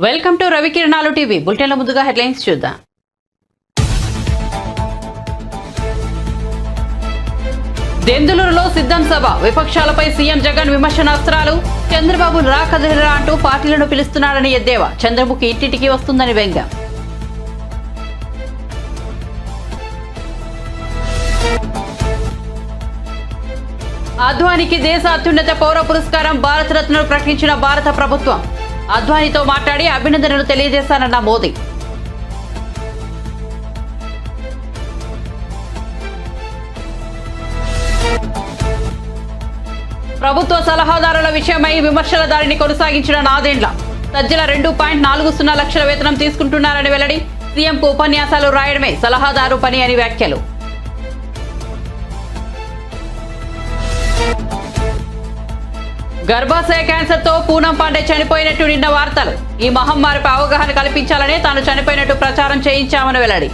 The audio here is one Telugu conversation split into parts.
Welcome to Ravikiranalu TV. బులెటిన్ల ముందుగా హెడ్లైన్స్ చూద్దాం. దెందులూరులో సిద్ధం సభ, విపక్షాలపై సీఎం జగన్ విమర్శనాస్త్రాలు. చంద్రబాబు రాకదిరా అంటూ పార్టీలను పిలుస్తున్నారని ఎద్దేవా. చంద్రముఖి ఇంటింటికి వస్తుందని వ్యంగ్యం. అద్వానీకి దేశ అత్యున్నత పౌర పురస్కారం భారతరత్నను ప్రకటించిన భారత ప్రభుత్వం. అద్వానీతో మాట్లాడి అభినందనలు తెలియజేశానన్న మోదీ. ప్రభుత్వ సలహాదారుల విషయమై విమర్శల దారిని కొనసాగించిన నాదెండ్ల. సజ్జల 2.40 లక్షల వేతనం తీసుకుంటున్నారని వెల్లడి. సీఎంకు ఉపన్యాసాలు రాయడమే సలహాదారు పని అని వ్యాఖ్యలు. గర్భాశయ క్యాన్సర్ తో పూనం పాండే చనిపోయినట్టు నిన్న వార్తలు. ఈ మహమ్మారిపై అవగాహన కల్పించాలని తాను చనిపోయినట్టు ప్రచారం చేయించామని వెల్లడి.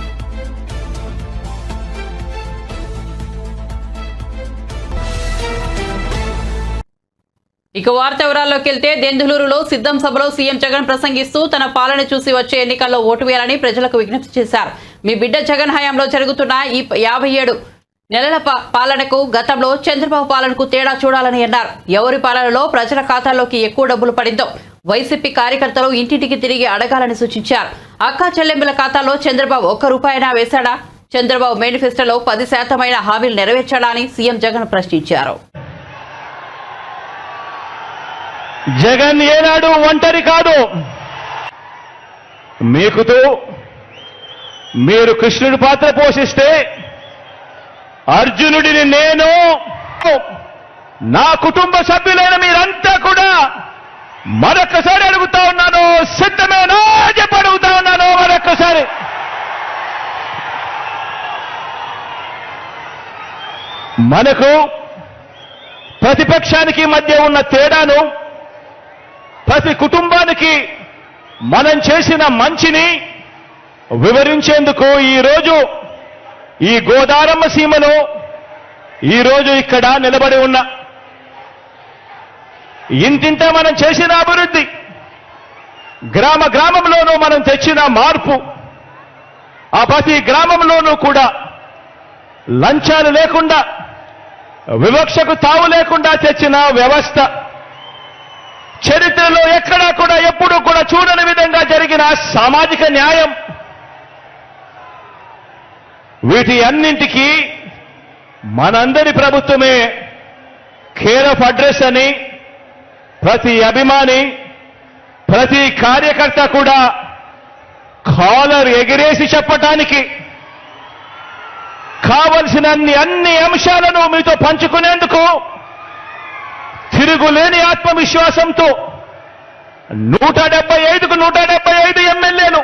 ఇక వార్త వివరాల్లోకి వెళ్తే, దెందులూరులో సిద్ధం సభలో సీఎం జగన్ ప్రసంగిస్తూ తన పాలన చూసి వచ్చే ఎన్నికల్లో ఓటు వేయాలని ప్రజలకు విజ్ఞప్తి చేశారు. మీ బిడ్డ జగన్ హయాంలో జరుగుతున్న ఈ 57 నెలల పాలనకు గతంలో చంద్రబాబు పాలనకు తేడా చూడాలని అన్నారు. ఎవరి పాలనలో ప్రజల ఖాతాల్లోకి ఎక్కువ డబ్బులు పడిందో వైసీపీ కార్యకర్తలు ఇంటింటికి తిరిగి అడగాలని సూచించారు. అక్కా చెల్లెంబుల ఖాతాలో చంద్రబాబు 1 రూపాయినా వేశాడా? చంద్రబాబు మేనిఫెస్టోలో 10% హామీలు నెరవేర్చాడా అని సీఎం జగన్ ప్రశ్నించారు. జగన్ ఏనాడు ఒంటరి కాదు. మీకుతూ మీరు కృష్ణుడి పాత్ర పోషిస్తే అర్జునుడిని నేను, నా కుటుంబ సభ్యులైన మీరంతా కూడా మరొక్కసారి అడుగుతా ఉన్నాను, సిద్ధమేనా చెప్పి అడుగుతా ఉన్నాను మరొక్కసారి. మనకు ప్రతిపక్షానికి మధ్య ఉన్న తేడాను, ప్రతి కుటుంబానికి మనం చేసిన మంచిని వివరించేందుకు ఈరోజు ఈ గోదారమ్మ సీమలో ఈరోజు ఇక్కడ నిలబడి ఉన్న ఇంతింత మనం చేసిన అభివృద్ధి, గ్రామ గ్రామంలోనూ మనం తెచ్చిన మార్పు, ఆ ప్రతి గ్రామంలోనూ కూడా లంచాలు లేకుండా, వివక్షకు తావు లేకుండా తెచ్చిన వ్యవస్థ, చరిత్రలో ఎక్కడా కూడా ఎప్పుడూ కూడా చూడని విధంగా జరిగిన సామాజిక న్యాయం, వీటి అన్నింటికీ మనందరి ప్రభుత్వమే కేర్ ఆఫ్ అడ్రస్ అని ప్రతి అభిమాని, ప్రతి కార్యకర్త కూడా కాలర్ ఎగిరేసి చెప్పటానికి కావలసిన అన్ని అంశాలను మీతో పంచుకునేందుకు తిరుగులేని ఆత్మవిశ్వాసంతో 175కు 175 ఎమ్మెల్యేలు,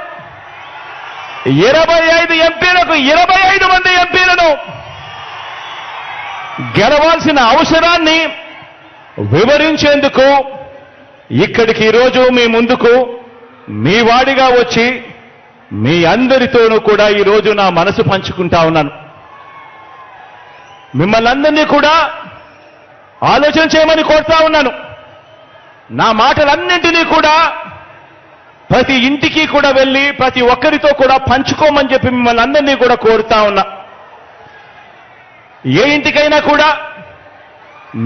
25 ఎంపీలకు 25 మంది ఎంపీలను గెలవాల్సిన అవసరాన్ని వివరించేందుకు ఇక్కడికి ఈరోజు మీ ముందుకు మీ వాడిగా వచ్చి మీ అందరితోనూ కూడా ఈరోజు నా మనసు పంచుకుంటా ఉన్నాను. మిమ్మల్ని అందరినీ కూడా ఆలోచన చేయమని కోరుతా ఉన్నాను. నా మాటలన్నింటినీ కూడా ప్రతి ఇంటికి కూడా వెళ్ళి ప్రతి ఒక్కరితో కూడా పంచుకోమని చెప్పి మిమ్మల్ని అందరినీ కూడా కోరుతా ఉన్నా. ఏ ఇంటికైనా కూడా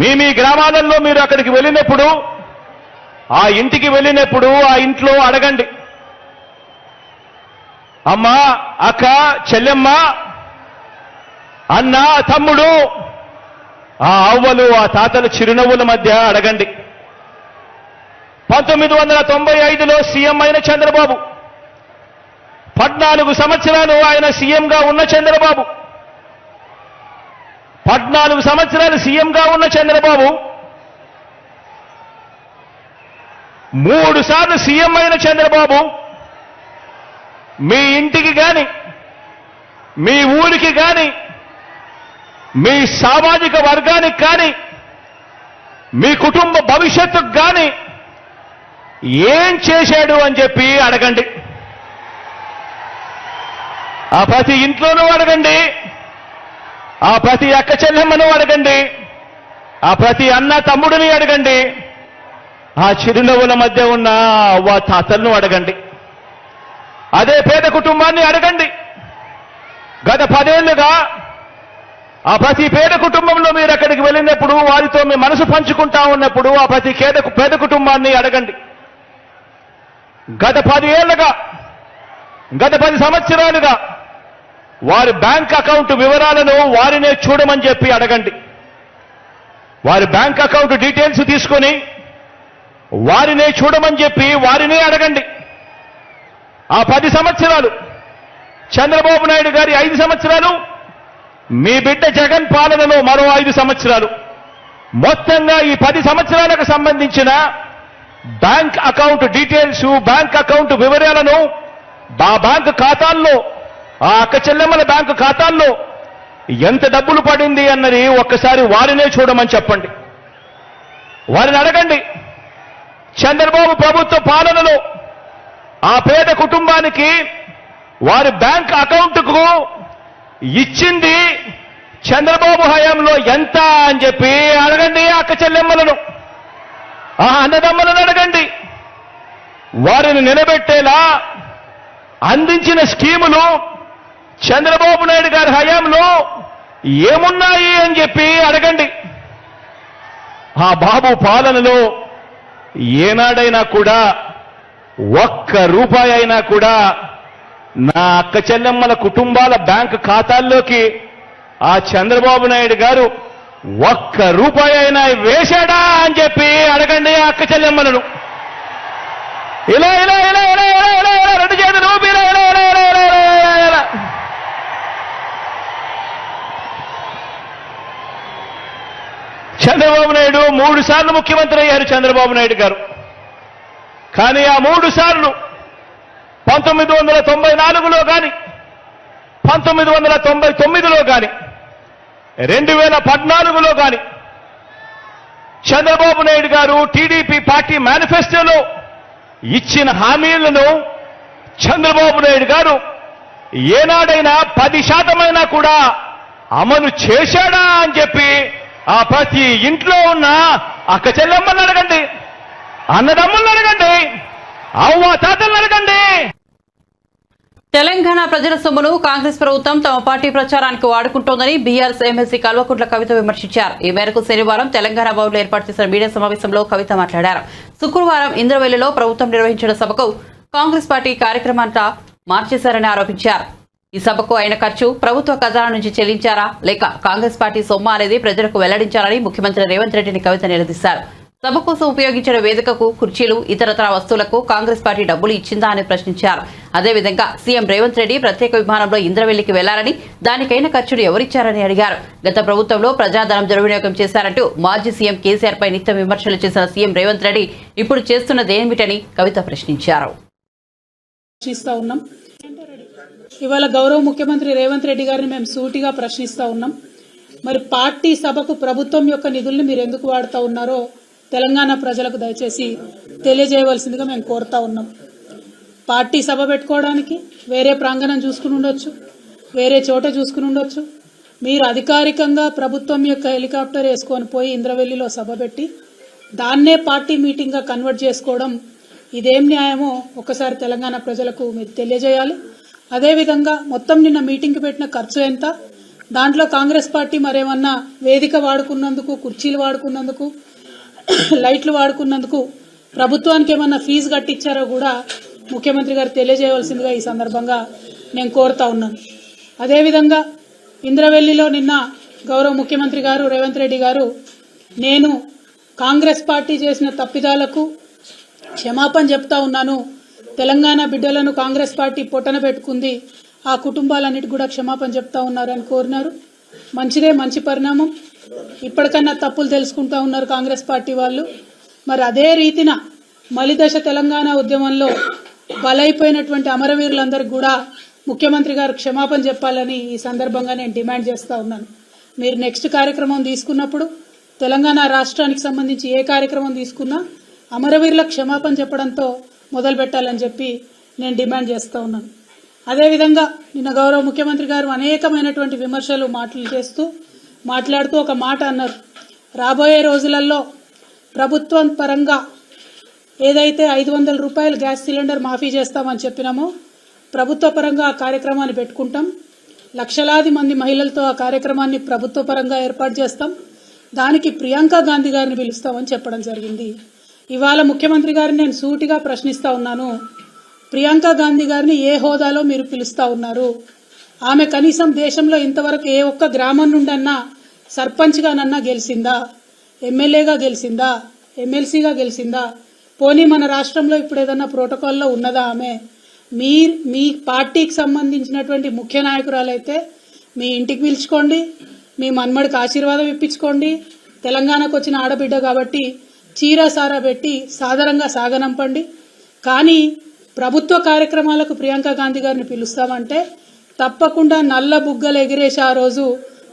మీ గ్రామాలలో మీరు అక్కడికి వెళ్ళినప్పుడు, ఆ ఇంటికి వెళ్ళినప్పుడు ఆ ఇంట్లో అడగండి, అమ్మా, అక్క, చెల్లెమ్మ, అన్న, తమ్ముడు, ఆ అవ్వలు, ఆ తాతల చిరునవ్వుల మధ్య అడగండి. 1995లో సీఎం అయిన చంద్రబాబు, 14 సంవత్సరాలు ఆయన సీఎంగా ఉన్న చంద్రబాబు, 14 సంవత్సరాలు సీఎంగా ఉన్న చంద్రబాబు 3 సార్లు సీఎం అయిన చంద్రబాబు మీ ఇంటికి గాని, మీ ఊరికి గాని, మీ సామాజిక వర్గానికి కానీ, మీ కుటుంబ భవిష్యత్తుకు కానీ ఏం చేశాడు అని చెప్పి అడగండి. ఆ ప్రతి ఇంట్లోనూ అడగండి, ఆ ప్రతి అక్క చెల్లెమ్మను అడగండి, ఆ ప్రతి అన్న తమ్ముడిని అడగండి, ఆ చిరునవ్వుల మధ్య ఉన్న అవ్వ తాతలను అడగండి. అదే పేద కుటుంబాన్ని అడగండి. గత 10 ఏళ్లుగా ఆ ప్రతి పేద కుటుంబంలో మీరు అక్కడికి వెళ్ళినప్పుడు వారితో మీ మనసు పంచుకుంటా ఉన్నప్పుడు ఆ ప్రతి పేద కుటుంబాన్ని అడగండి. గత 10 ఏళ్లుగా, గత 10 సంవత్సరాలుగా వారి బ్యాంక్ అకౌంట్ వివరాలను వారినే చూడమని చెప్పి అడగండి. వారి బ్యాంక్ అకౌంట్ డీటెయిల్స్ తీసుకొని వారినే చూడమని చెప్పి వారినే అడగండి. ఆ 10 సంవత్సరాలు చంద్రబాబు నాయుడు గారి 5 సంవత్సరాలు, మీ బిడ్డ జగన్ పాలనలో మరో 5 సంవత్సరాలు, మొత్తంగా ఈ 10 సంవత్సరాలకు సంబంధించిన bank account details, bank account వివరాలను ఆ బ్యాంక్ ఖాతాల్లో, ఆ అక్క చెల్లెమ్మల బ్యాంకు ఖాతాల్లో ఎంత డబ్బులు పడింది అన్నది ఒక్కసారి వారినే చూడమని చెప్పండి. వారిని అడగండి. చంద్రబాబు ప్రభుత్వ పాలనలో ఆ పేద కుటుంబానికి వారి బ్యాంక్ అకౌంట్కు ఇచ్చింది చంద్రబాబు హయాంలో ఎంత అని చెప్పి అడగండి. అక్క చెల్లెమ్మలను, ఆ అన్నదమ్మలను అడగండి. వారిని నిలబెట్టేలా అందించిన స్కీములు చంద్రబాబు నాయుడు గారి హయాంలో ఏమున్నాయి అని చెప్పి అడగండి. ఆ బాబు పాలనలో ఏనాడైనా కూడా ఒక్క రూపాయి అయినా కూడా నా అక్క చెల్లెమ్మల కుటుంబాల బ్యాంక్ ఖాతాల్లోకి ఆ చంద్రబాబు నాయుడు గారు ఒక్క రూపాయి అయినా వేశాడా అని చెప్పి అడగండి ఆ అక్క చెల్లెమ్మలను. ఇలా ఇలా ఇలా ఇలా ఇలా ఇలా ఇలా రెండు చేతులు ఊపి ఇలా ఇలా ఇలా ఇలా ఇలా ఇలా ఇలా. చంద్రబాబు నాయుడు 3 సార్లు ముఖ్యమంత్రి అయ్యారు చంద్రబాబు నాయుడు గారు. కానీ ఆ 3 సార్లు 1994లో కానీ, 1999లో కానీ, 2014లో కానీ చంద్రబాబు నాయుడు గారు టీడీపీ పార్టీ మేనిఫెస్టోలో ఇచ్చిన హామీలను చంద్రబాబు నాయుడు గారు ఏనాడైనా 10% కూడా అమలు చేశాడా అని చెప్పి ఆ ప్రతి ఇంట్లో ఉన్న అక్క చెల్లెమ్మలను అడగండి, అన్నదమ్ములను అడగండి, అవ్వ తాతలను అడగండి. తెలంగాణ ప్రజల సొమ్మును కాంగ్రెస్ ప్రభుత్వం తమ పార్టీ ప్రచారానికి వాడుకుంటోందని బీఆర్ఎస్ ఎమ్మెల్సీ కల్వకుంట్ల కవిత విమర్శించారు. ఈ మేరకు శనివారం తెలంగాణ భవన్లో ఏర్పాటు చేసిన మీడియా సమావేశంలో కవిత మాట్లాడారు. శుక్రవారం ఇంద్రవెల్లిలో ప్రభుత్వం నిర్వహించిన సభకు కాంగ్రెస్ పార్టీ కార్యక్రమాంతా మార్చేశారని ఆరోపించారు. ఈ సభకు అయిన ఖర్చు ప్రభుత్వ ఖజానా నుంచి చెల్లించారా లేక కాంగ్రెస్ పార్టీ సొమ్ము అనేది ప్రజలకు వెల్లడించారని ముఖ్యమంత్రి రేవంత్ రెడ్డిని కవిత నిలదీశారు. సభ కోసం ఉపయోగించిన వేదికకు, కుర్చీలు, ఇతరతర వస్తువులకు కాంగ్రెస్ పార్టీ డబ్బులు ఇచ్చిందా అని ప్రశ్నించారు. అదేవిధంగా సీఎం రేవంత్ రెడ్డి ప్రత్యేక విమానంలో ఇంద్రవెల్లికి వెళ్లారని, దానికైన ఖర్చును ఎవరిచ్చారని అడిగారు. గత ప్రభుత్వంలో ప్రజాధనం దుర్వినియోగం చేశారంటూ మాజీ సీఎం కేసీఆర్ పై నిత్యం విమర్శలు చేసిన సీఎం రేవంత్ రెడ్డి ఇప్పుడు చేస్తున్నదేమిటని కవిత ప్రశ్నించారు. ఇవాళ గౌరవ ముఖ్యమంత్రి రేవంత్ రెడ్డి గారిని మేము సూటిగా ప్రశ్నిస్తా ఉన్నాం. మరి పార్టీ సభకు ప్రభుత్వం యొక్క నిధుల్ని మీరు ఎందుకు వాడుతూ ఉన్నారో తెలంగాణ ప్రజలకు దయచేసి తెలియజేయవలసిందిగా మేము కోరుతా ఉన్నాం. పార్టీ సభ పెట్టుకోవడానికి వేరే ప్రాంగణం చూసుకుని ఉండొచ్చు, వేరే చోట చూసుకుని ఉండొచ్చు. మీరు అధికారికంగా ప్రభుత్వం యొక్క హెలికాప్టర్ వేసుకొని పోయి ఇంద్రవెల్లిలో సభ పెట్టి దాన్నే పార్టీ మీటింగ్గా కన్వర్ట్ చేసుకోవడం ఇదేం న్యాయమో ఒకసారి తెలంగాణ ప్రజలకు మీరు తెలియజేయాలి. అదేవిధంగా మొత్తం నిన్న మీటింగ్కి పెట్టిన ఖర్చు ఎంత, దాంట్లో కాంగ్రెస్ పార్టీ మరేమన్నా వేదిక వాడుకున్నందుకు, కుర్చీలు వాడుకున్నందుకు, లైట్లు వాడుకున్నందుకు ప్రభుత్వానికి ఏమన్నా ఫీజు కట్టించారో కూడా ముఖ్యమంత్రి గారు తెలియజేయవలసిందిగా ఈ సందర్భంగా నేను కోరుతా ఉన్నాను. అదేవిధంగా ఇంద్రవెల్లిలో నిన్న గౌరవ ముఖ్యమంత్రి గారు రేవంత్ రెడ్డి గారు నేను కాంగ్రెస్ పార్టీ చేసిన తప్పిదాలకు క్షమాపణ చెప్తా ఉన్నాను, తెలంగాణ బిడ్డలను కాంగ్రెస్ పార్టీ పొట్టన పెట్టుకుంది, ఆ కుటుంబాలన్నిటి కూడా క్షమాపణ చెప్తా ఉన్నారని కోరినారు. మంచిదే, మంచి పరిణామం. ఇప్పటికన్నా తప్పులు తెలుసుకుంటా ఉన్నారు కాంగ్రెస్ పార్టీ వాళ్ళు. మరి అదే రీతిన మలిదశ తెలంగాణ ఉద్యమంలో బలైపోయినటువంటి అమరవీరులందరికీ కూడా ముఖ్యమంత్రి గారు క్షమాపణ చెప్పాలని ఈ సందర్భంగా నేను డిమాండ్ చేస్తా ఉన్నాను. మీరు నెక్స్ట్ కార్యక్రమం తీసుకున్నప్పుడు తెలంగాణ రాష్ట్రానికి సంబంధించి ఏ కార్యక్రమం తీసుకున్నా అమరవీరులకు క్షమాపణ చెప్పడంతో మొదలు పెట్టాలని చెప్పి నేను డిమాండ్ చేస్తూ ఉన్నాను. అదేవిధంగా నిన్న గౌరవ ముఖ్యమంత్రి గారు అనేకమైనటువంటి విమర్శలు మాట్లాడుతూ ఒక మాట అన్నారు. రాబోయే రోజులలో ప్రభుత్వం పరంగా ఏదైతే 500 రూపాయలు గ్యాస్ సిలిండర్ మాఫీ చేస్తామని చెప్పినామో ప్రభుత్వ పరంగా ఆ కార్యక్రమాన్ని పెట్టుకుంటాం. లక్షలాది మంది మహిళలతో ఆ కార్యక్రమాన్ని ప్రభుత్వ పరంగా ఏర్పాటు చేస్తాం. దానికి ప్రియాంక గాంధీ గారిని పిలుస్తామని చెప్పడం జరిగింది. ఇవాళ ముఖ్యమంత్రి గారిని నేను సూటిగా ప్రశ్నిస్తా ఉన్నాను. ప్రియాంక గాంధీ గారిని ఏ హోదాలో మీరు పిలుస్తా ఉన్నారు? ఆమె కనీసం దేశంలో ఇంతవరకు ఏ ఒక్క గ్రామం నుండన్నా సర్పంచ్గానన్నా గెలిచిందా? ఎమ్మెల్యేగా గెలిచిందా? ఎమ్మెల్సీగా గెలిచిందా? పోనీ మన రాష్ట్రంలో ఇప్పుడు ఏదన్నా ప్రోటోకాల్లో ఉన్నదా ఆమె? మీ పార్టీకి సంబంధించినటువంటి ముఖ్య నాయకురాలైతే మీ ఇంటికి పిలుచుకోండి, మీ మన్మడికి ఆశీర్వాదం ఇప్పించుకోండి. తెలంగాణకు వచ్చిన ఆడబిడ్డ కాబట్టి చీర సారా పెట్టి సాదరంగా సాగనంపండి. కానీ ప్రభుత్వ కార్యక్రమాలకు ప్రియాంక గాంధీ గారిని పిలుస్తామంటే తప్పకుండా నల్ల బుగ్గలు ఎగిరేసి ఆ రోజు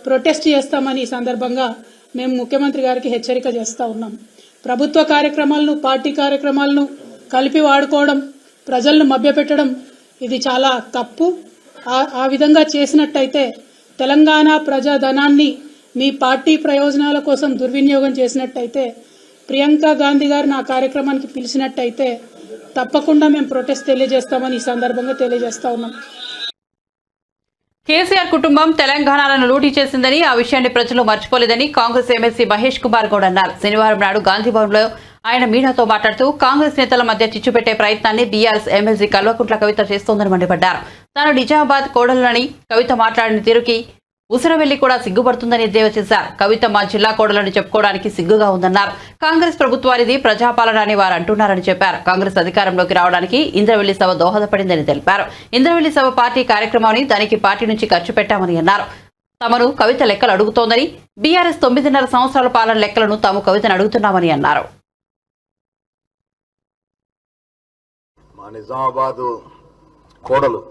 ప్రొటెస్ట్ చేస్తామని ఈ సందర్భంగా మేము ముఖ్యమంత్రి గారికి హెచ్చరిక చేస్తూ ఉన్నాం. ప్రభుత్వ కార్యక్రమాలను, పార్టీ కార్యక్రమాలను కలిపి వాడుకోవడం, ప్రజలను మభ్యపెట్టడం ఇది చాలా తప్పు. ఆ విధంగా చేసినట్టయితే తెలంగాణ ప్రజాధనాన్ని మీ పార్టీ ప్రయోజనాల కోసం దుర్వినియోగం చేసినట్టయితే, ప్రియాంక గాంధీ గారిని ఆ కార్యక్రమానికి పిలిచినట్టయితే తప్పకుండా మేము ప్రొటెస్ట్ తెలియజేస్తామని ఈ సందర్భంగా తెలియజేస్తా ఉన్నాం. కేసీఆర్ కుటుంబం తెలంగాణను లూటీ చేసిందని, ఆ విషయాన్ని ప్రజలు మర్చిపోలేదని కాంగ్రెస్ ఎమ్మెల్సీ మహేష్ కుమార్ గౌడ్ అన్నారు. శనివారం నాడు గాంధీభవన్లో ఆయన మీడియాతో మాట్లాడుతూ కాంగ్రెస్ నేతల మధ్య చిచ్చుపెట్టే ప్రయత్నాన్ని బీఆర్ఎస్ ఎమ్మెల్సీ కల్వకుంట్ల కవిత చేస్తోందని మండిపడ్డారు. తాను నిజామాబాద్ కోడలని కవిత మాట్లాడిన తీరుకి ఉసిరవెల్లి కూడా సిగ్గుపడుతుందని ఎద్దేవా చేశారు. కవిత మా జిల్లా కోడలని చెప్పుకోవడానికి సిగ్గుగా ఉందన్నారు. కాంగ్రెస్ ప్రభుత్వానిది ప్రజాపాలన అని వారు అంటున్నారని చెప్పారు. కాంగ్రెస్ అధికారంలోకి రావడానికి ఇంద్రవెల్లి సభ దోహదపడిందని తెలిపారు. ఇంద్రవెల్లి సభ పార్టీ కార్యక్రమాన్ని దానికి పార్టీ నుంచి ఖర్చు పెట్టామని అన్నారు. తమను కవిత లెక్కలు అడుగుతోందని, బీఆర్ఎస్ 9.5 సంవత్సరాల పాలన లెక్కలను తాము కవితను అడుగుతున్నామని అన్నారు. మా నిజామాబాదు కోడలు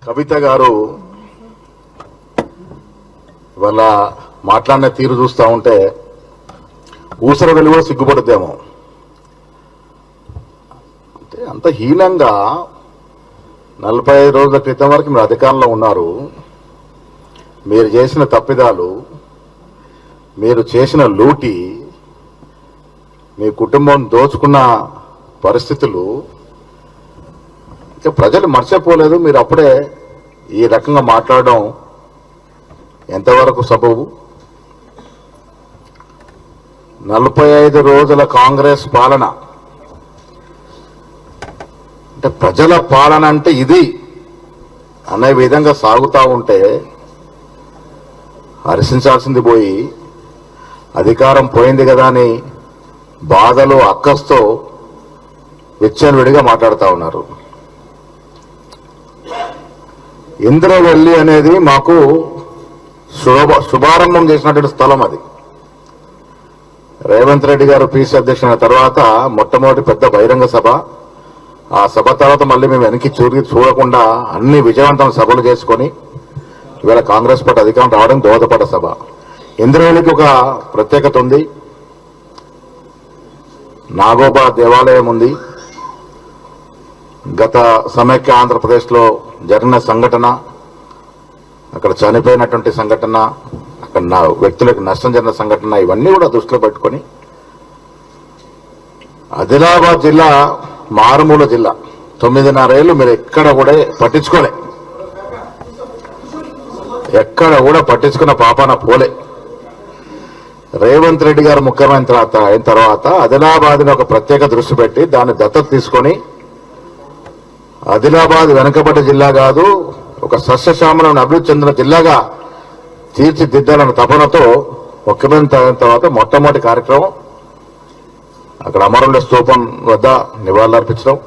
కవిత గారు ఇవాళ మాట్లాడిన తీరు చూస్తూ ఉంటే ఊసర వెలువ సిగ్గుపడుద్దేమో. అంటే అంత హీనంగా 45 రోజుల క్రితం వరకు మీరు అధికారంలో ఉన్నారు. మీరు చేసిన తప్పిదాలు, మీరు చేసిన లూటి, మీ కుటుంబం దోచుకున్న పరిస్థితులు ఇంకా ప్రజలు మర్చిపోలేదు. మీరు అప్పుడే ఈ రకంగా మాట్లాడడం ఎంతవరకు సబబు? 45 రోజుల కాంగ్రెస్ పాలన అంటే ప్రజల పాలన అంటే ఇది అనే విధంగా సాగుతూ ఉంటే హర్షించాల్సింది పోయి అధికారం పోయింది కదా అని బాధలు అక్కస్తో విచ్చలవిడిగా మాట్లాడుతూ ఉన్నారు. ఇంద్రవెల్లి అనేది మాకు శుభారంభం చేసినటువంటి స్థలం. అది రేవంత్ రెడ్డి గారు పీసీ అధ్యక్షుల తర్వాత మొట్టమొదటి పెద్ద బహిరంగ సభ. ఆ సభ తర్వాత మళ్ళీ మేము వెనక్కి చూడకుండా అన్ని విజయవంతమైన సభలు చేసుకొని ఇవాళ కాంగ్రెస్ పార్టీ అధికారం రావడం దోహదపడ్డ సభ. ఇంద్రవెల్లికి ఒక ప్రత్యేకత ఉంది. నాగోబా దేవాలయం ఉంది. గత సమైక్య ఆంధ్రప్రదేశ్లో జరిగిన సంఘటన, అక్కడ చనిపోయినటువంటి సంఘటన, అక్కడ వ్యక్తులకు నష్టం జరిగిన సంఘటన, ఇవన్నీ కూడా దృష్టిలో పెట్టుకొని ఆదిలాబాద్ జిల్లా మారుమూల జిల్లా 9.5 ఏళ్ళు మీరు ఎక్కడ కూడా పట్టించుకోలే, ఎక్కడ కూడా పట్టించుకున్న పాపాన పోలే. రేవంత్ రెడ్డి గారు ముఖ్యమంత్రి అయిన తర్వాత ఆదిలాబాద్ని ఒక ప్రత్యేక దృష్టి పెట్టి దాన్ని దత్తత తీసుకొని ఆదిలాబాద్ వెనుకబడ్డ జిల్లా కాదు, ఒక సస్యశ్యామలను అభివృద్ధి చెందిన జిల్లాగా తీర్చిదిద్దాలన్న తపనతో ముఖ్యమంత్రి అయిన తర్వాత మొట్టమొదటి కార్యక్రమం అక్కడ అమరుల స్తూపం వద్ద నివాళులర్పించడం,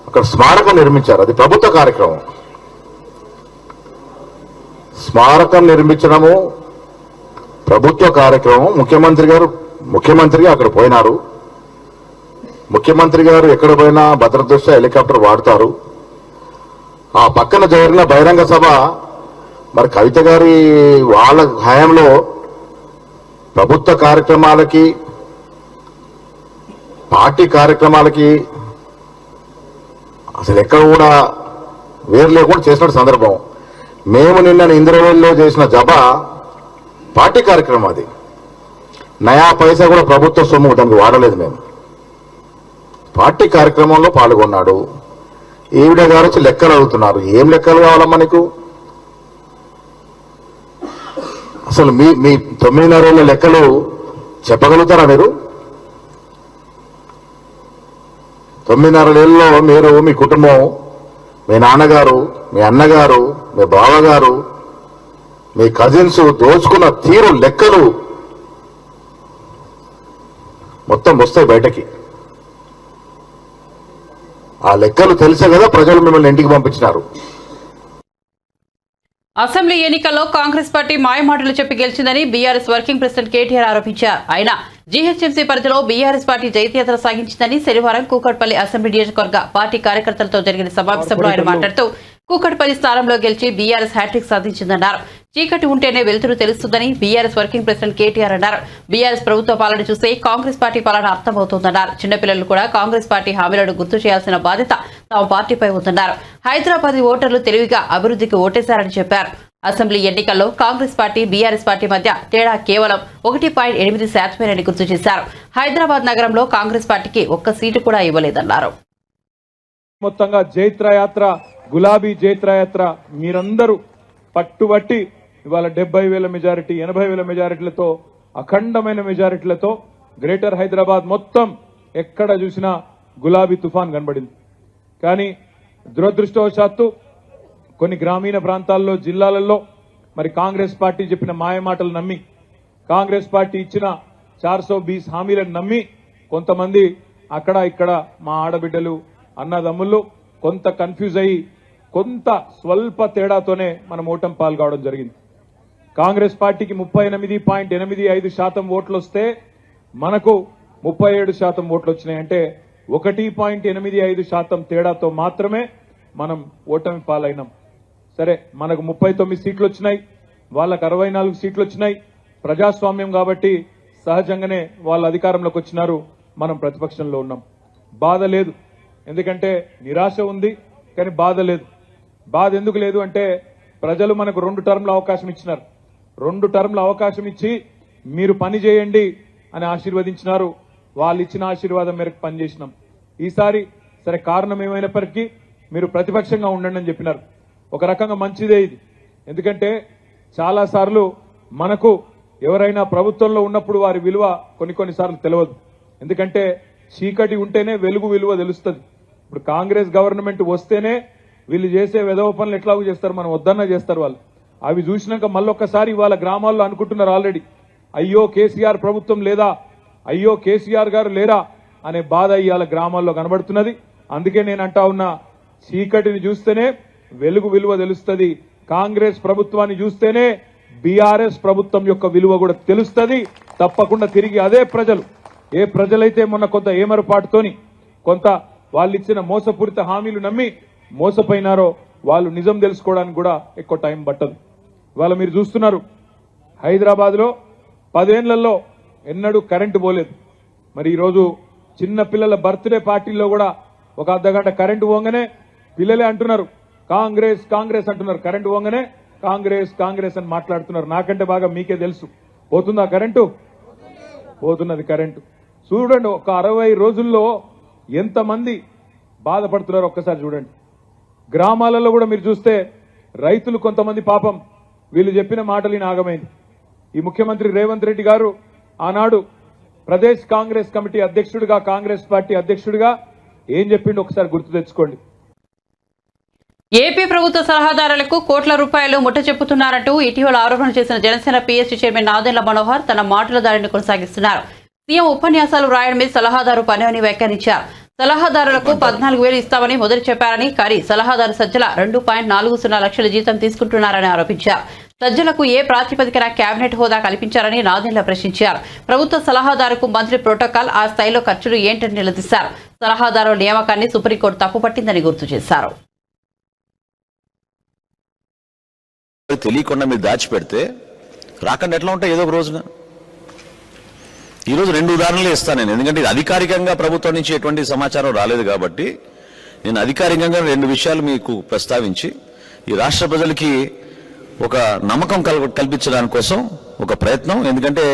అక్కడ స్మారకం నిర్మించారు. అది ప్రభుత్వ కార్యక్రమం. స్మారకం నిర్మించడము ప్రభుత్వ కార్యక్రమం. ముఖ్యమంత్రిగా అక్కడ పోయినారు. ముఖ్యమంత్రి గారు ఎక్కడ పోయినా భద్రదృష్ట్యా హెలికాప్టర్ వాడతారు. ఆ పక్కన జరిగిన బహిరంగ సభ మరి కవిత గారి వాళ్ళ హయాంలో ప్రభుత్వ కార్యక్రమాలకి, పార్టీ కార్యక్రమాలకి అసలు ఎక్కడ కూడా వేరు లేకుండా చేసిన సందర్భం. మేము నిన్న ఇంద్రవెల్లిలో చేసిన సభ పార్టీ కార్యక్రమం. అది నయా పైసా కూడా ప్రభుత్వ సొమ్ము దానికి వాడలేదు మేము. పార్టీ కార్యక్రమంలో పాల్గొన్నాడు. ఈవిడ గారు వచ్చి లెక్కలు అడుగుతున్నారు. ఏం లెక్కలు కావాలమ్మా నీకు? అసలు మీ 9.5 ఏళ్ల లెక్కలు చెప్పగలుగుతారా మీరు? 9.5 ఏళ్ళలో మీరు, మీ కుటుంబం, మీ నాన్నగారు, మీ అన్నగారు, మీ బావగారు, మీ కజిన్స్ దోచుకున్న తీరు లెక్కలు మొత్తం వస్తాయి బయటకి. ఆ లెక్కలు తెలిసే కదా ప్రజలు మిమ్మల్ని ఇంటికి పంపించినారు. అసెంబ్లీ ఎన్నికల్లో కాంగ్రెస్ పార్టీ మాయమాటలు చెప్పి గెలిచిందని బీఆర్ఎస్ వర్కింగ్ ప్రెసిడెంట్ కేటీఆర్ ఆరోపించారు. ఆయన జీహెచ్ఎంసీ పరిధిలో బీఆర్ఎస్ పార్టీ జైత్యాత్ర సాగించిందని శనివారం కూకట్పల్లి అసెంబ్లీ నియోజకవర్గ పార్టీ కార్యకర్తలతో జరిగిన సమావేశంలో ఆయన మాట్లాడుతూ కూకట్పల్లి స్థానంలో గెలిచి బీఆర్ఎస్ హ్యాట్రిక్ సాధించిందన్నారు. చీకటి ఉంటేనే వెలుతురు తెలుస్తుందని బీఆర్ఎస్ వర్కింగ్ ప్రెసిడెంట్ కేటీఆర్ అన్నారు. బీఆర్ఎస్ ప్రభుత్వ పాలన చూస్తే కాంగ్రెస్ పార్టీ పాలన అర్థమవుతోందన్నారు. చిన్నపిల్లలు కూడా కాంగ్రెస్ పార్టీ హామీలను గుర్తు చేయాల్సిన బాధ్యత తమ పార్టీపై ఉందన్నారు. హైదరాబాద్ ఓటర్లు తెలివిగా అభివృద్ధికి ఓటేశారని చెప్పారు. అసెంబ్లీ ఎన్నికల్లో కాంగ్రెస్ పార్టీ బీఆర్ఎస్ పార్టీ మధ్య తేడా కేవలం 1.8% గుర్తు చేశారు. హైదరాబాద్ నగరంలో కాంగ్రెస్ పార్టీకి ఒక్క సీటు కూడా ఇవ్వలేదన్నారు. మొత్తంగా జైత్రయాత్ర, గులాబీ జైత్రయాత్ర మీరందరూ పట్టుబట్టి ఇవాళ 70,000 మెజారిటీ, 80,000 మెజారిటీలతో, అఖండమైన మెజారిటీలతో గ్రేటర్ హైదరాబాద్ మొత్తం ఎక్కడ చూసినా గులాబీ తుఫాన్ కనబడింది. కానీ దురదృష్టవశాత్తు కొన్ని గ్రామీణ ప్రాంతాల్లో, జిల్లాలలో మరి కాంగ్రెస్ పార్టీ చెప్పిన మాయమాటలు నమ్మి, కాంగ్రెస్ పార్టీ ఇచ్చిన 420 హామీలను నమ్మి కొంతమంది అక్కడ ఇక్కడ మా ఆడబిడ్డలు, అన్నదమ్ముళ్ళు కొంత కన్ఫ్యూజ్ అయ్యి కొంత స్వల్ప తేడాతోనే మనం ఓటమి పాల్గొనడం జరిగింది. కాంగ్రెస్ పార్టీకి 38.85% ఓట్లు వస్తే మనకు 37% ఓట్లు వచ్చినాయి. అంటే 1.85% తేడాతో మాత్రమే మనం ఓటమి పాలైనాం. సరే, మనకు 39 సీట్లు వచ్చినాయి, వాళ్ళకు 64 సీట్లు వచ్చినాయి. ప్రజాస్వామ్యం కాబట్టి సహజంగానే వాళ్ళు అధికారంలోకి వచ్చినారు, మనం ప్రతిపక్షంలో ఉన్నాం. బాధ లేదు, ఎందుకంటే నిరాశ ఉంది, కానీ బాధ లేదు. బాధ ఎందుకు లేదు అంటే ప్రజలు మనకు 2 టర్మ్ల అవకాశం ఇచ్చినారు. 2 టర్మ్ల అవకాశం ఇచ్చి మీరు పని చేయండి అని ఆశీర్వదించినారు. వాళ్ళు ఇచ్చిన ఆశీర్వాదం మేరకు పనిచేసినాం. ఈసారి సరే, కారణం ఏమైనప్పటికీ మీరు ప్రతిపక్షంగా ఉండండి అని చెప్పినారు. ఒక రకంగా మంచిదే ఇది, ఎందుకంటే చాలా సార్లు మనకు ఎవరైనా ప్రభుత్వంలో ఉన్నప్పుడు వారి విలువ కొన్నిసార్లు తెలియదు. ఎందుకంటే చీకటి ఉంటేనే వెలుగు విలువ తెలుస్తుంది. ఇప్పుడు కాంగ్రెస్ గవర్నమెంట్ వస్తేనే వీళ్ళు చేసే వెధవ పనులు ఎట్లాగూ చేస్తారు, మనం వద్దన్నా చేస్తారు వాళ్ళు. అవి చూసినాక మళ్ళొక్కసారి వాళ్ళ గ్రామాల్లో అనుకుంటున్నారు ఆల్రెడీ, అయ్యో కేసీఆర్ ప్రభుత్వం లేదా, అయ్యో కేసీఆర్ గారు లేరా అనే బాధ ఇవాళ గ్రామాల్లో కనబడుతున్నది. అందుకే నేను అంటా ఉన్నా, చీకటిని చూస్తేనే వెలుగు విలువ తెలుస్తుంది, కాంగ్రెస్ ప్రభుత్వాన్ని చూస్తేనే బీఆర్ఎస్ ప్రభుత్వం యొక్క విలువ కూడా తెలుస్తుంది. తప్పకుండా తిరిగి అదే ప్రజలు, ఏ ప్రజలైతే మొన్న కొంత ఏమరపాటుతోని కొంత వాళ్ళు ఇచ్చిన మోసపూరిత హామీలు నమ్మి మోసపోయినారో వాళ్ళు నిజం తెలుసుకోవడానికి కూడా ఎక్కువ టైం పట్టదు. ఇవాళ మీరు చూస్తున్నారు, హైదరాబాద్లో 10 ఏళ్లలో ఎన్నడూ కరెంటు పోలేదు. మరి ఈరోజు చిన్న పిల్లల బర్త్డే పార్టీల్లో కూడా ఒక అర్ధగంట కరెంటు పోగానే పిల్లలే అంటున్నారు కాంగ్రెస్ కాంగ్రెస్ అంటున్నారు. కరెంటు పోగానే కాంగ్రెస్ కాంగ్రెస్ అని మాట్లాడుతున్నారు. నాకంటే బాగా మీకే తెలుసు, పోతుందా కరెంటు? పోతున్నది కరెంటు. చూడండి, ఒక 60 రోజుల్లో ఎంతమంది బాధపడుతున్నారో ఒక్కసారి చూడండి. గ్రామాలలో కూడా మీరు చూస్తే రైతులు కొంతమంది పాపం వీళ్ళు చెప్పిన మాటలు ఆగమైంది. ఈ ముఖ్యమంత్రి రేవంత్ రెడ్డి గారు ఆనాడు ప్రదేశ్ కాంగ్రెస్ కమిటీ అధ్యక్షుడిగా, కాంగ్రెస్ పార్టీ అధ్యక్షుడిగా ఏం చెప్పిండు ఒకసారి గుర్తు తెచ్చుకోండి. ఏపీ ప్రభుత్వ సలహాదారులకు కోట్ల రూపాయలు ముట్ట చెప్పుతున్నారంటూ ఇటీవల ఆరోపణ చేసిన జనసేన పీఎస్సీ చైర్మన్ నాదెండ్ల మనోహర్ తన మాటల దారిని కొనసాగిస్తున్నారు. సీఎం ఉపన్యాసాలు రాయడం మీద సలహాదారు పని అని వ్యాఖ్యానించారు. సలహాదారులకు 14,000 ఇస్తామని మొదటి చెప్పారని, కానీ సలహాదారు సజ్జల 2.40 లక్షల జీతం తీసుకుంటున్నారని ఆరోపించారు. సజ్జలకు ఏ ప్రాతిపదికన కేబినెట్ హోదా కల్పించారని నాదెండ్ల ప్రశ్నించారు. ప్రభుత్వ సలహాదారుకు మంత్రి ప్రోటోకాల్, ఆ స్థాయిలో ఖర్చులు ఏంటని నిలదీశారు. సలహాదారుల నియామకాన్ని సుప్రీంకోర్టు తప్పుపట్టిందని గుర్తు చేశారు. తెలియకుండా మీరు దాచిపెడితే రాకుండా ఎట్లా ఉంటాయి ఏదో ఒక రోజున. ఈరోజు 2 ఉదాహరణలు ఇస్తాను నేను, ఎందుకంటే ఇది అధికారికంగా ప్రభుత్వం నుంచి ఎటువంటి సమాచారం రాలేదు కాబట్టి నేను అధికారికంగా 2 విషయాలు మీకు ప్రస్తావించి ఈ రాష్ట్ర ప్రజలకి ఒక నమ్మకం కల్పించడానికి కోసం ఒక ప్రయత్నం. ఎందుకంటే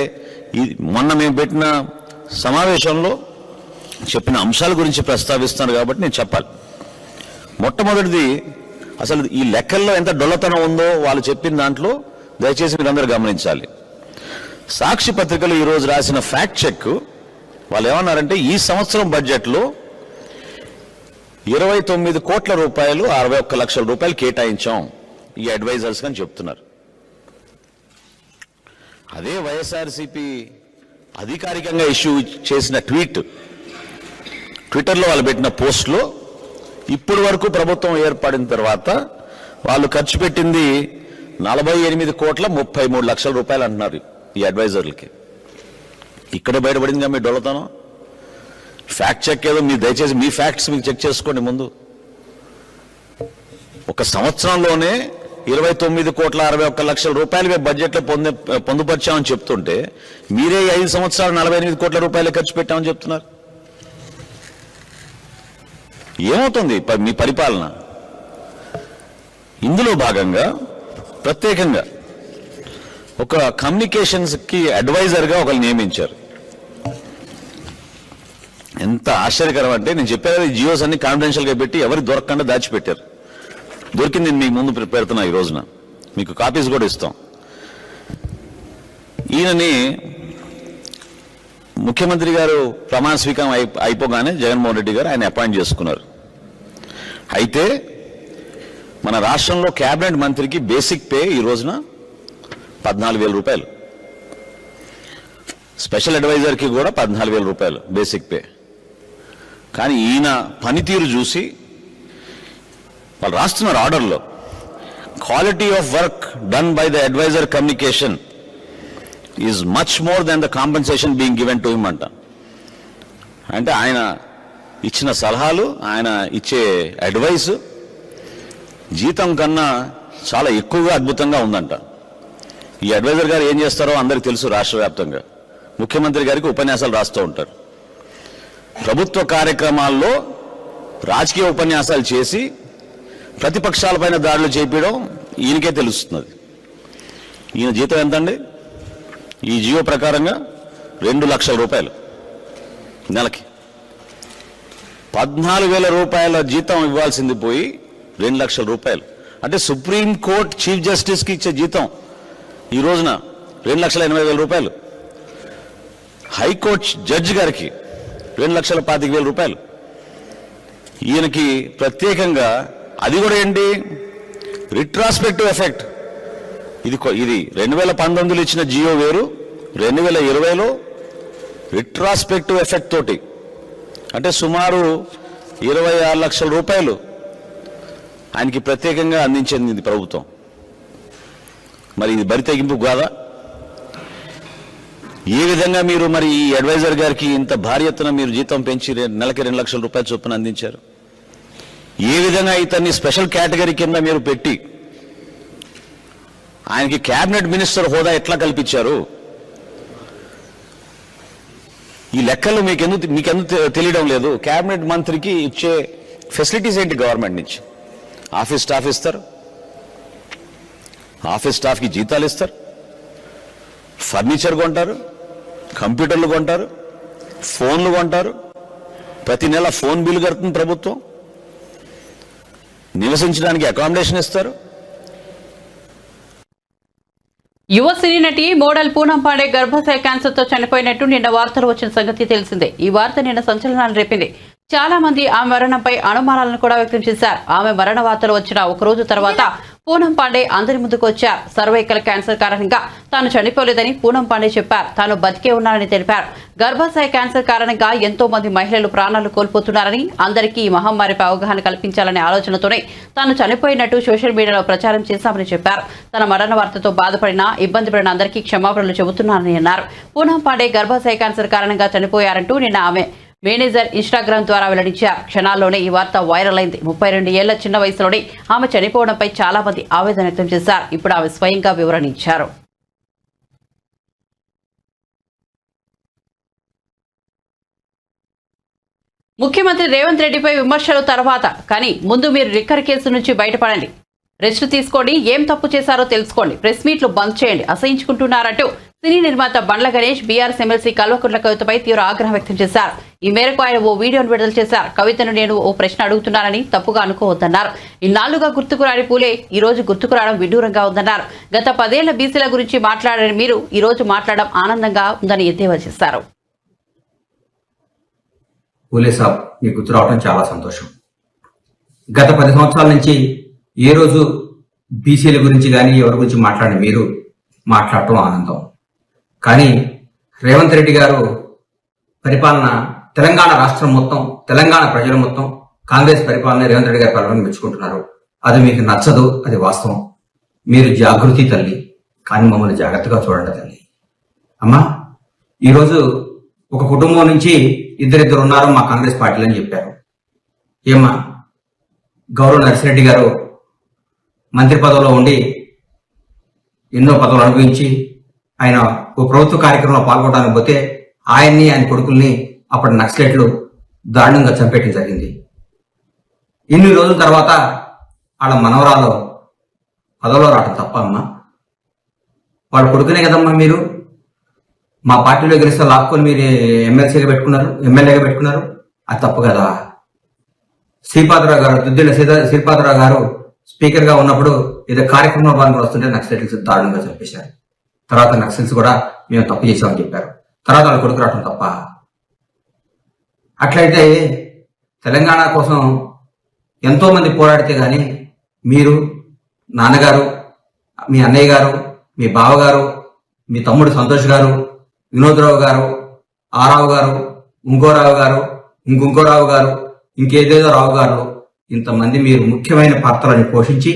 మొన్న మేము పెట్టిన సమావేశంలో చెప్పిన అంశాల గురించి ప్రస్తావిస్తున్నారు కాబట్టి నేను చెప్పాలి. మొట్టమొదటిది, అసలు ఈ లెక్కల్లో ఎంత డొల్లతనం ఉందో వాళ్ళు చెప్పిన దాంట్లో దయచేసి మీరందరూ గమనించాలి. సాక్షి పత్రికలు ఈరోజు రాసిన ఫ్యాక్ట్ చెక్ వాళ్ళు ఏమన్నారంటే, ఈ సంవత్సరం బడ్జెట్లో 29 కోట్ల రూపాయలు 61 లక్షల రూపాయలు కేటాయించాం ఈ అడ్వైజర్స్ అని చెప్తున్నారు. అదే వైఎస్ఆర్సీపీ అధికారికంగా ఇష్యూ చేసిన ట్విట్టర్లో వాళ్ళు పెట్టిన పోస్ట్లో ఇప్పటి వరకు ప్రభుత్వం ఏర్పడిన తర్వాత వాళ్ళు ఖర్చు పెట్టింది 48 కోట్ల 33 లక్షల రూపాయలు అంటున్నారు ఈ అడ్వైజర్లకి. ఇక్కడే బయటపడిందిగా మీ డొల్లతనం. ఫ్యాక్ట్ చెక్ ఏదో మీరు దయచేసి మీ ఫ్యాక్ట్స్ మీకు చెక్ చేసుకోండి ముందు. ఒక సంవత్సరంలోనే 29 కోట్ల 61 లక్షల రూపాయలు మేము బడ్జెట్లో పొందుపరిచామని చెప్తుంటే మీరే 5 సంవత్సరాలు 48 కోట్ల రూపాయలు ఖర్చు పెట్టామని చెప్తున్నారు. ఏమవుతుంది మీ పరిపాలన? ఇందులో భాగంగా ప్రత్యేకంగా ఒక కమ్యూనికేషన్స్కి అడ్వైజర్గా ఒకరు నియమించారు. ఎంత ఆశ్చర్యకరం అంటే, నేను చెప్పాను ఈ జియోస్ అన్ని కాన్ఫిడెన్షియల్గా పెట్టి ఎవరికి దొరకకుండా దాచిపెట్టారు. దొరికింది నేను మీ ముందు పెడుతున్నా ఈ రోజున, మీకు కాపీస్ కూడా ఇస్తాం. ఈయనని ముఖ్యమంత్రి గారు ప్రమాణ స్వీకారం అయిపోగానే జగన్మోహన్ రెడ్డి గారు ఆయన అపాయింట్ చేసుకున్నారు. అయితే మన రాష్ట్రంలో క్యాబినెట్ మంత్రికి బేసిక్ పే ఈ రోజున 14,000 రూపాయలు, స్పెషల్ అడ్వైజర్కి కూడా 14,000 రూపాయలు బేసిక్ పే. కానీ ఈయన పనితీరు చూసి వాళ్ళు రాస్తున్నారు ఆర్డర్లో, quality of work done by the advisor communication is much more than the compensation being given to him అంట. అంటే ఆయన ఇచ్చిన సలహాలు, ఆయన ఇచ్చే అడ్వైస్ జీతం కన్నా చాలా ఎక్కువగా అద్భుతంగా ఉందంట. ఈ అడ్వైజర్ గారు ఏం చేస్తారో అందరికీ తెలుసు. రాష్ట్ర వ్యాప్తంగా ముఖ్యమంత్రి గారికి ఉపన్యాసాలు రాస్తూ ఉంటారు. ప్రభుత్వ కార్యక్రమాల్లో రాజకీయ ఉపన్యాసాలు చేసి ప్రతిపక్షాలపైన దాడులు చేపించడం ఈయనకే తెలుస్తున్నది. ఈయన జీతం ఎంతండి? ఈ జియో ప్రకారంగా 2 లక్షల రూపాయలు నెలకి. 14,000 రూపాయల జీతం ఇవ్వాల్సింది పోయి 2 లక్షల రూపాయలు. అంటే సుప్రీంకోర్టు చీఫ్ జస్టిస్కి ఇచ్చే జీతం ఈ రోజున 2,80,000 రూపాయలు. హైకోర్టు జడ్జి గారికి 2,25,000 రూపాయలు. ఈయనకి ప్రత్యేకంగా అది కూడా ఏంటి, రిట్రాస్పెక్టివ్ ఎఫెక్ట్. ఇది 2019లో ఇచ్చిన జియో వేరు, 2020లో రిట్రాస్పెక్టివ్ ఎఫెక్ట్ తోటి అంటే సుమారు 26 లక్షల రూపాయలు ఆయనకి ప్రత్యేకంగా అందించింది ప్రభుత్వం. మరి ఇది బరి తెగింపు కాదా? ఏ విధంగా మీరు మరి ఈ అడ్వైజర్ గారికి ఇంత భారీ ఎత్తున మీరు జీతం పెంచి నెలకి 2 లక్షల రూపాయల చొప్పున అందించారు? ఏ విధంగా ఇతన్ని స్పెషల్ కేటగిరీ కింద మీరు పెట్టి ఆయనకి క్యాబినెట్ మినిస్టర్ హోదా ఎట్లా కల్పించారు? ఈ లెక్కలు మీకెందుకు తెలియడం లేదు? క్యాబినెట్ మంత్రికి ఇచ్చే ఫెసిలిటీస్ ఏంటి గవర్నమెంట్ నుంచి? ఆఫీస్ స్టాఫ్ ఇస్తారు, ఆఫీస్ స్టాఫ్కి జీతాలు ఇస్తారు, ఫర్నిచర్ కొంటారు, కంప్యూటర్లు కొంటారు, ఫోన్లు కొంటారు, ప్రతి నెల ఫోన్ బిల్లు కడుతుంది ప్రభుత్వం, నివసించడానికి అకామిడేషన్ ఇస్తారు. యువ సినీ నటి మోడల్ పూనం పాండే గర్భాశయ క్యాన్సర్తో చనిపోయినట్టు నిన్న వార్తలు వచ్చిన సంగతి తెలిసిందే. ఈ వార్త నిన్న సంచలనాలు రేపింది. చాలా మంది ఆమె మరణంపై అనుమానాలను కూడా వ్యక్తం చేశారు. ఆమె మరణ వార్తలు వచ్చిన ఒక రోజు తర్వాత పూనం పాండే అందరి ముందుకు వచ్చారు. సర్వైకల్ క్యాన్సర్ కారణంగా తాను చనిపోలేదని పూనం పాండే చెప్పారు. తాను బతికే ఉన్నానని తెలిపారు. గర్భాశయ క్యాన్సర్ కారణంగా ఎంతో మంది మహిళలు ప్రాణాలు కోల్పోతున్నారని, అందరికీ ఈ మహమ్మారిపై అవగాహన కల్పించాలనే ఆలోచనతోనే తాను చనిపోయినట్టు సోషల్ మీడియాలో ప్రచారం చేశామని చెప్పారు. తన మరణ వార్తతో బాధపడిన, ఇబ్బంది పడిన అందరికీ క్షమాపణలు చెబుతున్నానని అన్నారు. పూనం పాండే గర్భాశయ క్యాన్సర్ కారణంగా చనిపోయారంటూ నిన్న ఆమె మేనేజర్ ఇన్స్టాగ్రామ్ ద్వారా వెల్లడించారు. క్షణాల్లోనే ఈ వార్త వైరల్ అయింది. 32 ఏళ్ల చిన్న వయసులోనే ఆమె చనిపోవడంపై చాలా మంది ఆవేదన వ్యక్తం చేశారు. ఇప్పుడు ఆమె స్వయంగా వివరణ ఇచ్చారు. ముఖ్యమంత్రి రేవంత్ రెడ్డిపై విమర్శలు తర్వాత, కానీ ముందు మీరు లిక్కర్ కేసు నుంచి బయటపడండి, రెస్ట్ తీసుకోండి, ఏం తప్పు చేశారో తెలుసుకోండి, ప్రెస్ మీట్లు బంద్ చేయండి, అసహించుకుంటున్నారంటూ సినీ నిర్మాత బండ్ల గణేష్ బీఆర్ఎస్ ఎమ్మెల్సీ కల్వకుంట్ల కవితపై తీవ్ర ఆగ్రహం వ్యక్తం చేశారు. ఈ మేరకు ఆయన ఓ వీడియోను విడుదల చేశారు. కవితను నేను ఓ ప్రశ్న అడుగుతున్నానని తప్పుగా అనుకోవద్దన్నారు. ఇన్నాళ్లుగా గుర్తుకు రాని పూలే ఈ రోజు గుర్తుకు రావడం విడ్డూరంగా ఉందన్నారు. గత 10 ఏళ్ల బీసీల గురించి మాట్లాడని మీరు ఈ రోజు మాట్లాడడం ఆనందంగా ఉందని ఎద్దేవా చేశారు. పూలే సాబ్ మీకు గుర్తు రావడం చాలా సంతోషం. గత 10 సంవత్సరాల నుంచి ఏ రోజు బీసీల గురించి కానీ ఎవరి గురించి మాట్లాడిన మీరు మాట్లాడటం ఆనందం. కానీ రేవంత్ రెడ్డి గారు పరిపాలన తెలంగాణ రాష్ట్రం మొత్తం, తెలంగాణ ప్రజలు మొత్తం కాంగ్రెస్ పరిపాలన, రేవంత్ రెడ్డి గారి పరిపాలన మెచ్చుకుంటున్నారు. అది మీకు నచ్చదు, అది వాస్తవం. మీరు జాగృతి తల్లి, కానీ మమ్మల్ని జాగ్రత్తగా చూడండి తల్లి. అమ్మా, ఈరోజు ఒక కుటుంబం నుంచి ఇద్దరిద్దరు ఉన్నారు మా కాంగ్రెస్ పార్టీలో అని చెప్పారు. ఏమ్మా, గౌరవ నర్సిరెడ్డి గారు మంత్రి పదవిలో ఉండి ఎన్నో పదవులు అనుభవించి ఆయన ఓ ప్రభుత్వ కార్యక్రమంలో పాల్గొనడానికి పోతే ఆయన్ని, ఆయన కొడుకుల్ని అప్పటి నక్సలైట్లు దారుణంగా చంపేయడం జరిగింది. ఇన్ని రోజుల తర్వాత వాళ్ళ మనవరాలు పదవిలో రావడం తప్ప అమ్మా? వాళ్ళ కొడుకునే కదమ్మా మీరు మా పార్టీలో గెలిస్తే లాక్కొని మీరు ఎమ్మెల్యేగా పెట్టుకున్నారు. అది తప్పు కదా. శ్రీపాదరావు గారు, దుద్దిళ్ళ శ్రీపాదరావు గారు స్పీకర్ గా ఉన్నప్పుడు ఏదో కార్యక్రమంలో భాగంగా వస్తుంటే నక్సలైట్స్ దారుణంగా చంపేశారు. తర్వాత నక్సల్స్ కూడా మేము తప్పు చేశామని చెప్పారు. తర్వాత వాళ్ళ కొడుకు రావడం తప్ప? అట్లయితే తెలంగాణ కోసం ఎంతో మంది పోరాడితే గాని మీరు, నాన్నగారు, మీ అన్నయ్య గారు, మీ బావగారు, మీ తమ్ముడు సంతోష్ గారు, వినోద్రావు గారు, ఆరావు గారు, ఇంకో రావు గారు, ఇంకేదేదో రావు గారు, ఇంతమంది మీరు ముఖ్యమైన పాత్రలను పోషించి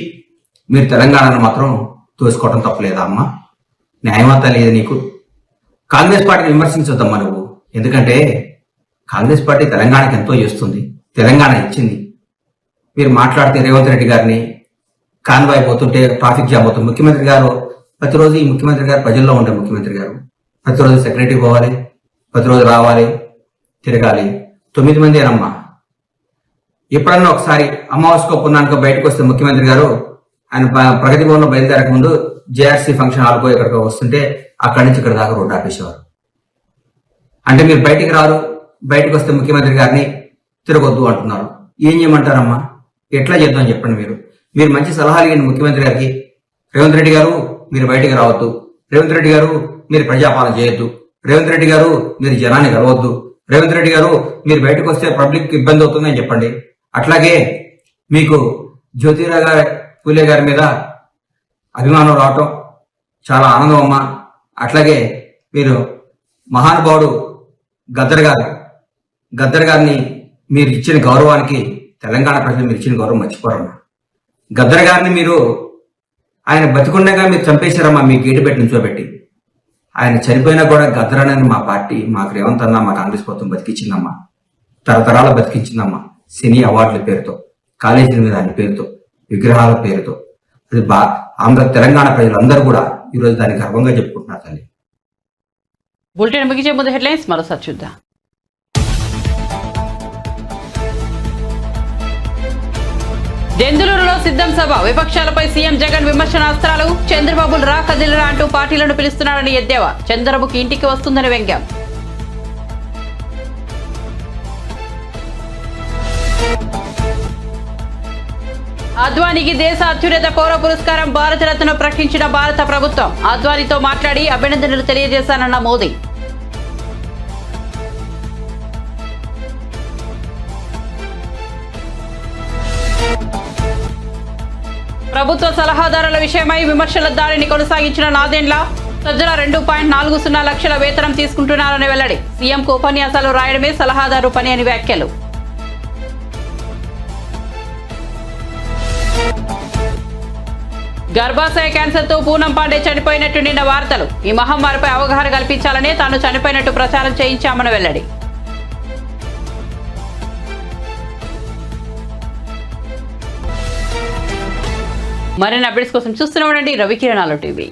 మీరు తెలంగాణను మాత్రం తోసుకోవడం తప్పలేదా అమ్మా? న్యాయమంతా లేదు నీకు? కాంగ్రెస్ పార్టీని విమర్శించొద్దమ్మా నువ్వు. ఎందుకంటే కాంగ్రెస్ పార్టీ తెలంగాణకి ఎంతో చేస్తుంది, తెలంగాణ ఇచ్చింది. మీరు మాట్లాడితే రేవంత్ రెడ్డి గారిని కాన్వాయ్ పోతుంటే ట్రాఫిక్ జామ్ అవుతుంది. ముఖ్యమంత్రి గారు ప్రతిరోజు, ఈ ముఖ్యమంత్రి గారు ప్రజల్లో ఉండే ముఖ్యమంత్రి గారు ప్రతిరోజు సెక్రటరీ పోవాలి, ప్రతిరోజు రావాలి, తిరగాలి. 9 మంది అమ్మా. ఎప్పుడన్నా ఒకసారి అమావాస్యకో పున్నానికో బయటకు వస్తే ముఖ్యమంత్రి గారు ఆయన ప్రగతి భవన్లో బయలుదేరక ముందు జేఆర్సీ ఫంక్షన్ హాల్కో ఎక్కడికో వస్తుంటే అక్కడి నుంచి ఇక్కడ దాకా రోడ్డు ఆపేసేవారు. అంటే మీరు బయటికి రారు, బయటకు వస్తే ముఖ్యమంత్రి గారిని తిరగొద్దు అంటున్నారు. ఏం చేయమంటారమ్మా? ఎట్లా చేద్దాం చెప్పండి. మీరు మంచి సలహాలు ఇవ్వండి ముఖ్యమంత్రి గారికి. రేవంత్ రెడ్డి గారు మీరు బయటికి రావద్దు, రేవంత్ రెడ్డి గారు మీరు ప్రజాపాలన చేయొద్దు, రేవంత్ రెడ్డి గారు మీరు జనాన్ని కలవద్దు, రేవంత్ రెడ్డి గారు మీరు బయటకు వస్తే పబ్లిక్ ఇబ్బంది అవుతుందని చెప్పండి. అట్లాగే మీకు జ్యోతిరావు పూలే గారి మీద అభిమానం రావటం చాలా ఆనందం అమ్మా. అట్లాగే మీరు మహానుభావుడు గద్దర్ గారిని మీరు ఇచ్చిన గౌరవానికి తెలంగాణ ప్రజలు మీరు ఇచ్చిన గౌరవం మర్చిపోరమ్మా. గద్దర్ గారిని మీరు ఆయన బతికుండగా మీరు చంపేశారమ్మా, మీ గేటు పెట్టి నుంచోబెట్టి. ఆయన చనిపోయినా కూడా గద్దర్ అనేది మా పార్టీ, మాకు రేవంత్ అన్న, మా కాంగ్రెస్ ప్రభుత్వం బతికించిందమ్మా, తరతరాలు బతికించిందమ్మా. సినీ అవార్డుల పేరుతో, కాలేజీల మీద ఆయన పేరుతో, విగ్రహాల పేరుతో. అది తెలంగాణ ప్రజలందరూ కూడా ఈరోజు దాన్ని గర్వంగా చెప్పుకుంటున్నారు తల్లి. బులెటిన్ ముగించే ముందు హెడ్లైన్స్ మరోసారి చూద్దాం. దెందులూరులో సిద్ధం సభ, విపక్షాలపై సీఎం జగన్ విమర్శనాస్త్రాలు. చంద్రబాబు రా కదిలిరా అంటూ పార్టీలను పిలుస్తున్నారని ఎద్దేవా. చంద్రబాబుకి ఇంటికి వస్తుందని వ్యంగ్యం. అద్వానీకి దేశ అత్యున్నత పౌర పురస్కారం భారతరత్న ప్రకటించిన భారత ప్రభుత్వం. అద్వానీతో మాట్లాడి అభినందనలు తెలియజేశానన్న మోదీ. ప్రభుత్వ సలహాదారుల విషయమై విమర్శల దాడిని కొనసాగించిన నాదెండ్ల. సజ్జల 2.40 లక్షల వేతనం తీసుకుంటున్నారని వెల్లడి. సీఎంకు ఉపన్యాసాలు రాయడమే సలహాదారు పని అని వ్యాఖ్యలు. గర్భాశయ క్యాన్సర్తో పూనం పాండే చనిపోయినట్టు నిన్న వార్తలు. ఈ మహమ్మారిపై అవగాహన కల్పించాలనే తాను చనిపోయినట్టు ప్రచారం చేయించామని వెల్లడి. మరిన్ని అప్డేట్స్ కోసం చూస్తూనే ఉండండి రవికిరణాలు టీవీ.